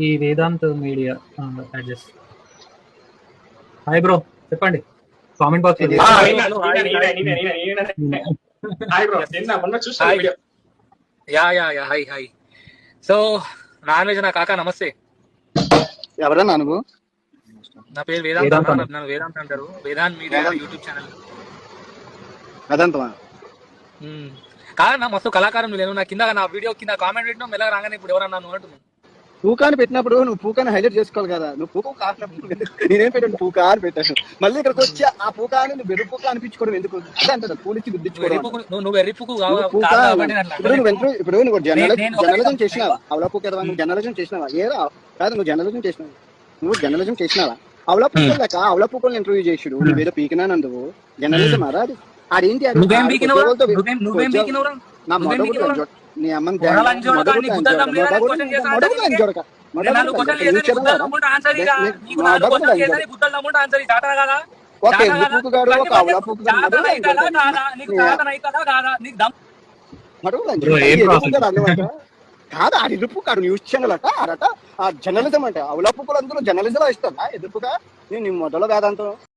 ఈ Vedant media adjust. Hi bro, చెప్పండి comment box లో. హాయ్. సో నాన్ వెజ్ నా కాకా, నమస్తే. ఎవరన్నా నువ్వు? నా పేరు వేదాంత్, నన్ను వేదాంత్ అంటారు. Vedant media YouTube channel. వేదాంతమా? కాదన్నా, మస్తు కళాకారం నేను. నా కింద నా వీడియో కింద కామెంట్ పెట్టినా మెల్లగా రాగానే ఇప్పుడు ఎవరన్నా నువ్వు అంటున్నావు. పూకాని పెట్టినప్పుడు నువ్వు పూకాని హైలైట్ చేసుకోవాలి కదా. నువ్వు పూక కాసినప్పుడు నేనేం పెట్టాను, పూకా అని పెట్టాను. మళ్ళీ ఇక్కడికి వచ్చి ఆ పూకాని నువ్వు వెర్రి పూక అనిపించుకోవడం ఎందుకు? అదే అంటారు, పూలిచ్చి గుద్దించుకోవడం. నువ్వు వెర్రి పూకు ఇప్పుడు నువ్వు జర్నలిజం చేసినావా? అవలా పూక నువ్వు జర్నలిజం చేసినావా? ఏరా కాదు, నువ్వు జర్నలిజం చేసినావా? నువ్వు జర్నలిజం చేసినావా? అవలా పూకలు లేక అవలా పూకలు ఇంటర్వ్యూ చేసాడు. నువ్వేదో పీకినానందువు జర్నలిజం అరా? అది అదేంటి? నా మొదలు నీ అమ్మని కాదు ఆడి ఎదుపు కాడు న్యూస్ ఛానల్ అట ఆడట ఆ జర్నలిజం అంటే అవలా పూకలు అందులో జర్నలిజం ఇస్తారా ఎదుపుగా? నేను మొదలు వేదాంతం